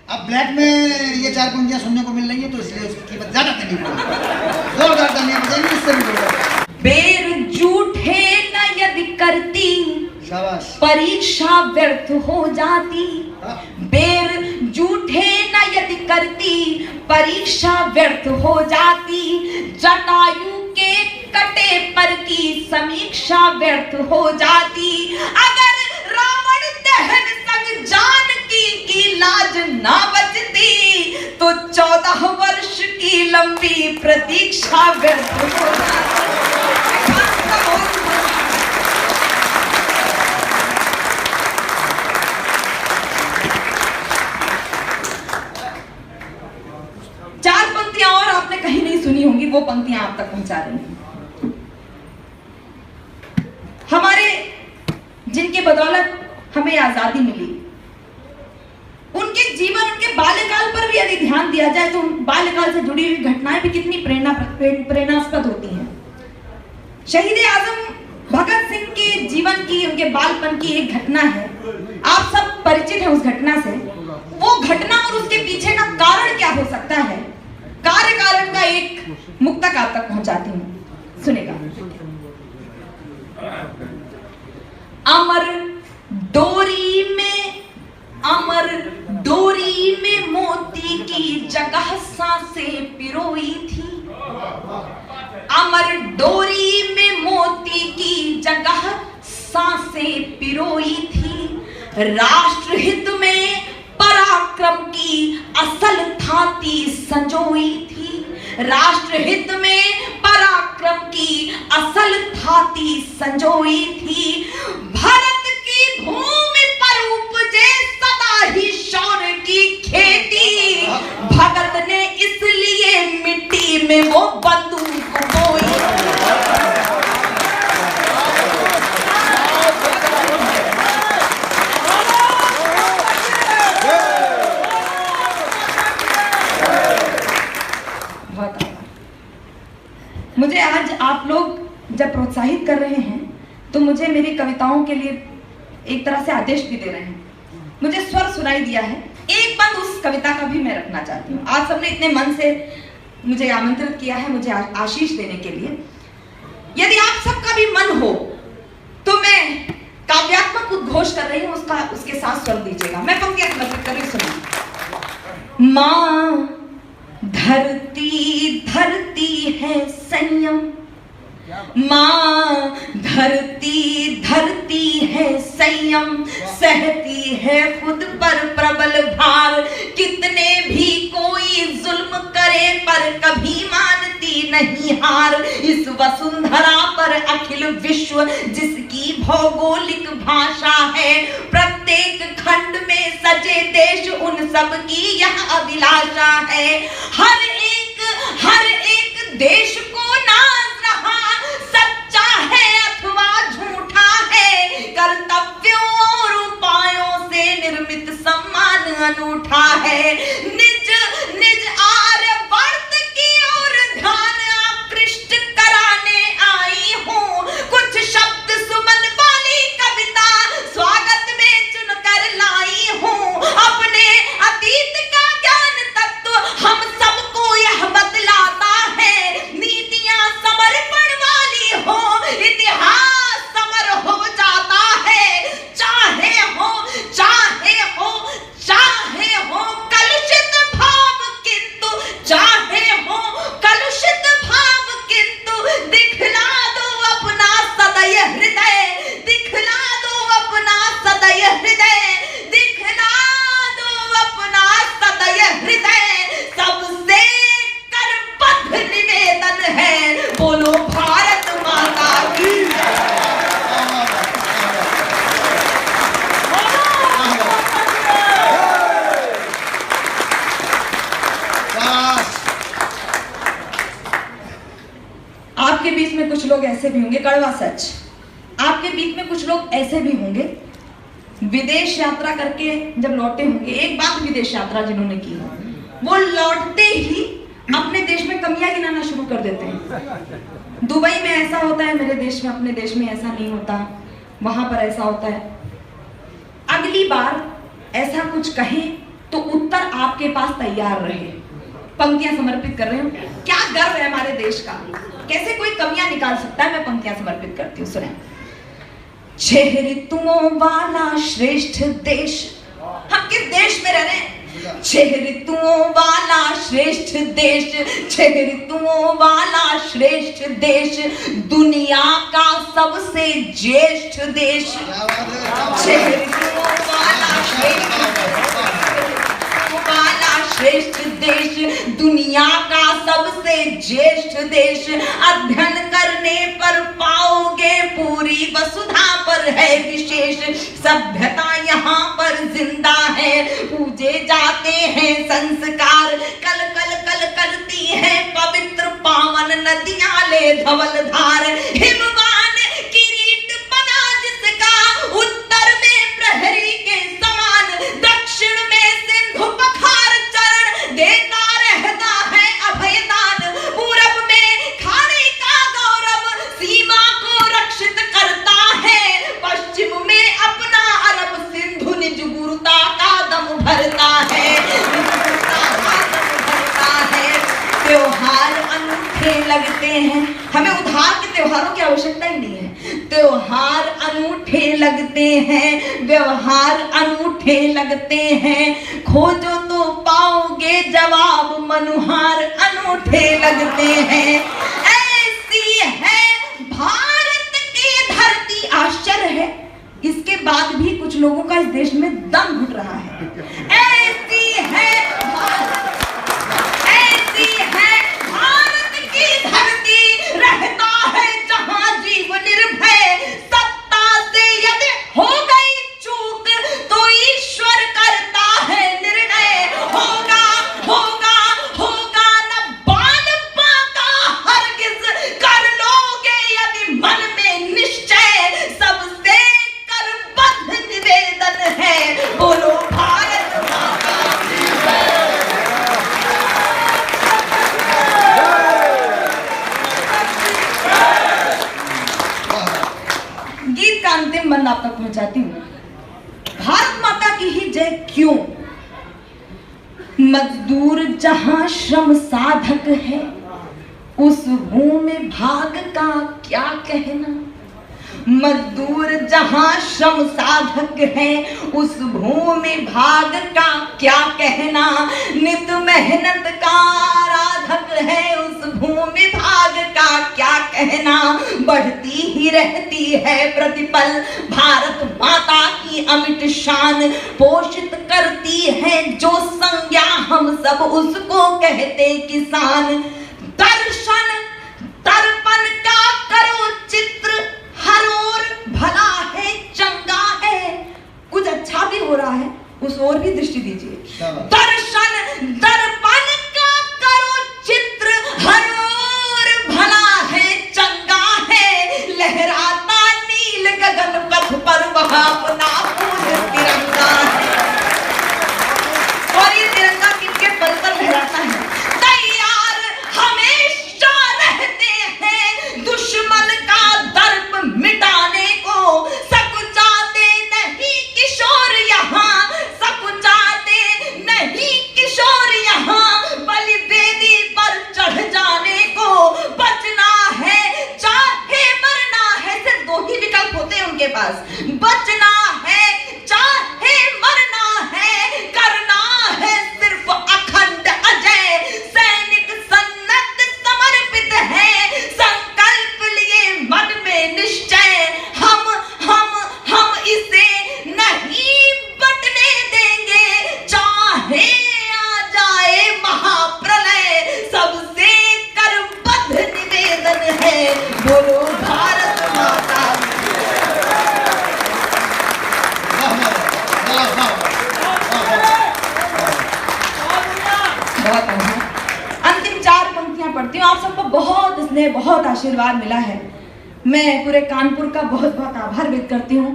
अब ब्लैक में ये 4 पंक्तियां सुनने को मिल रही है तो इसलिए उसकी कीमत ज्यादा करनी पड़ेगी। जोरदार तालियां बजाइए इससे भी जोरदार। बेर झूठे न यदि करती शाबाश। परीक्षा व्यर्थ हो जाती। बेर झूठे न यदि करती परीक्षा व्यर्थ हो जाती। जटायु के कटे पर की समीक्षा व्यर्थ हो जाती। अगर रावण दहन संग जानकी की लाज ना बचती तो 14 वर्ष की लंबी प्रतीक्षा व्यर्थ हो जाती। 4 पंक्तियां और आपने कहीं नहीं सुनी होंगी, वो पंक्तियां आप तक पहुंचा रही हूं। हमारे जिनके बदौलत हमें आजादी मिली, उनके जीवन, उनके बाल्यकाल पर भी यदि ध्यान दिया जाए तो बाल्यकाल से जुड़ी हुई घटनाएं भी कितनी प्रेरणास्पद होती हैं। शहीद आजम भगत सिंह के जीवन की, उनके बालपन की एक घटना है, आप सब परिचित हैं उस घटना से। वो घटना और उसके पीछे का कारण क्या हो सकता है, कार्य कारण का एक मुक्तक आप तक पहुंचाती हूं, सुनेगा। अमर डोरी में मोती की जगह सांसें पिरोई थी। अमर डोरी में मोती की जगह सांसें पिरोई थी। राष्ट्रहित में पराक्रम की असल थाती संजोई थी। राष्ट्रहित में पराक्रम की असल थाती संजोई थी। भारत की भूमि पर उपजे सदा ही शौर्य की खेती। भगत ने इसलिए मिट्टी में वो बंदूक बोई। मुझे आज आप लोग जब प्रोत्साहित कर रहे हैं तो मुझे मेरी कविताओं के लिए एक तरह से आदेश भी दे रहे हैं। मुझे स्वर सुनाई दिया है, एक बंद उस कविता का भी मैं रखना चाहती हूँ। आप सबने इतने मन से मुझे आमंत्रित किया है मुझे आशीष देने के लिए। यदि आप सबका भी मन हो तो मैं काव्यात्मक उद्घोष कर रही हूँ, उसके साथ स्वर दीजिएगा। मैं पंक्तियां समर्पित कर रही हूँ, सुनिए। माँ धरती धरती है संयम। माँ धरती धरती है संयम। सहती है खुद पर प्रबल भार। कितने भी कोई जुल्म करे पर कभी मानती नहीं हार। इस वसुंधरा पर अखिल विश्व जिसकी भौगोलिक भाषा है। प्रत्येक खंड में सजे देश उन सब की यह अभिलाषा है। हर एक देश को नाज रहा सच्चा है अथवा झूठा है। कर्तव्यों और उपायों से निर्मित सम्मान अनूठा है। निज निज आर्यवर्त की ओर ध्यान आकृष्ट कराने आई हूँ। कुछ शब्द सुमन वाली कविता स्वागत में चुनकर लाई हूँ। अपने अतीत का ज्ञान तत्व हम सबको यह बतलाता है। नीतियां समर्पण वाली हो, इतिहास समर हो जाता है। चाहे हो कलुषित भाव किंतु, चाहे हो कलुषित भाव किंतु दिखला दो अपना सदैव हृदय। दिखला दो अपना सदैव हृदय। दिखला दो अपना सदैव हृदय। सबसे करबद्ध निवेदन है, बोलो भारत माता की। आपके बीच में कुछ लोग ऐसे भी होंगे, कड़वा सच, आपके बीच में कुछ लोग ऐसे भी होंगे विदेश यात्रा करके जब लौटे होंगे, एक बात विदेश यात्रा जिन्होंने की हो, वो लौटते ही अपने देश में कमियां गिनाना शुरू कर देते हैं। दुबई में ऐसा होता है, मेरे देश में, अपने देश में ऐसा नहीं होता, वहां पर ऐसा होता है। अगली बार ऐसा कुछ कहें तो उत्तर आपके पास तैयार रहे। पंक्तियां समर्पित कर रहे हूँ। क्या गर्व है हमारे देश का, कैसे कोई कमियां निकाल सकता है। मैं पंक्तियां समर्पित करती हूँ, सुने। 6 ऋतुओं वाला श्रेष्ठ देश, हम किस देश में रह रहे हैं? 6 ऋतुओं वाला श्रेष्ठ देश, 6 ऋतुओं वाला श्रेष्ठ देश, दुनिया का सबसे ज्येष्ठ देश। 6 ऋतुओं वाला श्रेष्ठ देश, दुनिया का सबसे ज्येष्ठ देश। अध्ययन करने पर पाओगे पूरी वसुधा पर है विशेष। सभ्यता यहाँ पर जिंदा है, पूजे जाते हैं संस्कार। कल कल कल करती है पवित्र पावन नदियां ले धवल धार। हिमवान किरीट बना जिसका, उत्तर में प्रहरी के समान, दक्षिण में सिंधु पखार चरण देता रहता है अभयदान। पूरब में खाड़ी का गौरव सीमा को रक्षित करता है, पश्चिम में अपना अरब सिंधु निज गुरुता का दम भरता है। त्योहार अनूठे लगते हैं, हमें उधार के त्योहारों की आवश्यकता ही नहीं है। त्योहार अनूठे लगते हैं, व्यवहार अनूठे लगते हैं, खोजो तो पाओगे जवाब मनुहार अनूठे लगते हैं। ऐसी है भारत की धरती, आश्चर्य है इसके बाद भी कुछ लोगों का इस देश में दम घुट रहा है। ऐसी है भारत की धरती, रहता है जहां जीव निर्भय। सत्ता से यदि हो गई चूक तो ईश्वर करता है निर्णय। होगा होगा होगा न बाल बाका हरगिज, कर लोगे यदि मन में निश्चय। सबसे करबद्ध निवेदन है, बोलो भारत माता की जय। गीत का अंतिम बंद आप तक पहुंचाती हूँ। भारत माता की ही जय क्यों? मजदूर जहां श्रम साधक है, उस भूमि भाग का क्या कहना। मजदूर जहां श्रम साधक है, उस भूमि भाग का क्या कहना। नित मेहनत का आराधक है, उस भूमि भाग का क्या कहना। बढ़ती ही रहती है प्रतिपल भारत माता की अमिट शान। पोषित करती है जो संज्ञा, हम सब उसको कहते किसान। दर्शन दर्पण का करो चित्र, हर ओर भला है चंगा है। कुछ अच्छा भी हो रहा है, उस ओर भी दृष्टि दीजिए। दर्शन दर्पण का करो चित्र, हर ओर भला है चंगा है। लहराता नील गगन पथ पर वह अपना पूर्ण तिरंगा है। और ये तिरंगा किसके बल पर लहराता है? तैयार हमेशा रहते हैं दुश्मन का दर्प मिटाने को। सकुचाते नहीं किशोर यहाँ, सकुचाते नहीं किशोर यहाँ। बलिवेदी पर चढ़ जाने को बचना है चाहे मरना है। सिर्फ 2 ही विकल्प होते हैं उनके पास, बचना है चाहे मरना है। करना है सिर्फ अखंड अजय, सैनिक सन्नद्ध समर्पित है। संकल्प लिए मन में निश्चय, हम इसे नहीं बटने देंगे। चाहे आ जाए महाप्रलय, सबसे करबद्ध निवेदन है, बोलो भारत माता। अंतिम 4 पंक्तियां पढ़ती हूँ। आप सबको बहुत स्नेह, बहुत आशीर्वाद मिला है। मैं पूरे कानपुर का बहुत बहुत आभार व्यक्त करती हूँ,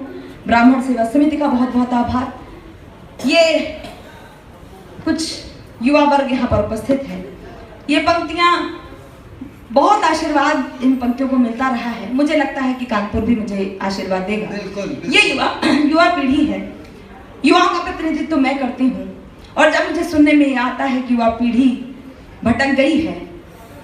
ब्राह्मण सेवा समिति का बहुत बहुत आभार। ये कुछ युवा वर्ग यहाँ पर उपस्थित है। ये पंक्तियां, बहुत आशीर्वाद इन पंक्तियों को मिलता रहा है। मुझे लगता है कि कानपुर भी मुझे आशीर्वाद देगा। बिल्कुल। ये युवा पीढ़ी है, युवाओं का प्रतिनिधित्व मैं करती हूँ। और जब मुझे सुनने में आता है कि युवा पीढ़ी भटक गई है,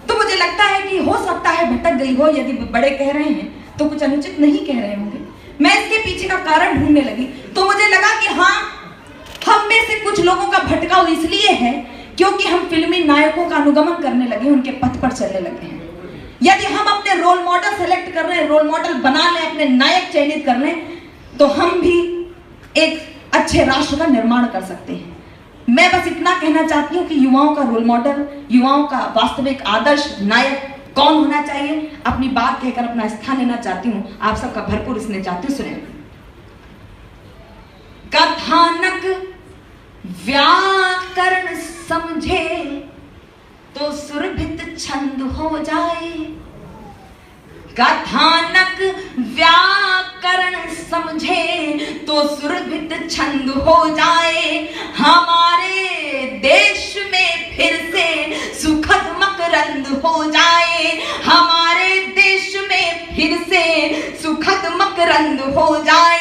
तो मुझे लगता है कि हो सकता है भटक गई हो। यदि बड़े कह रहे हैं तो कुछ अनुचित नहीं कह रहे होंगे। मैं इसके पीछे का कारण ढूंढने लगी तो मुझे लगा कि हाँ, हम में से कुछ लोगों का भटकाव इसलिए है क्योंकि हम फिल्मी नायकों का अनुगमन करने लगे, उनके पथ पर चलने लगे हैं। यदि हम अपने रोल मॉडल सेलेक्ट कर रहे हैं, रोल मॉडल बना लें, अपने नायक चयनित कर लें, तो हम भी एक अच्छे राष्ट्र का निर्माण कर सकते हैं। मैं बस इतना कहना चाहती हूँ कि युवाओं का रोल मॉडल, युवाओं का वास्तविक आदर्श नायक कौन होना चाहिए, अपनी बात कहकर अपना स्थान लेना चाहती हूँ। आप सबका भरपूर इसमें चाहती हूँ, सुनिए। कथानक व्याकरण समझे तो सुरभित छंद हो जाए। कथानक व्याकरण समझे तो सुरभित छंद हो जाए। हमारे देश में फिर से सुखद मकरंद हो जाए। हमारे देश में फिर से सुखद मकरंद हो जाए।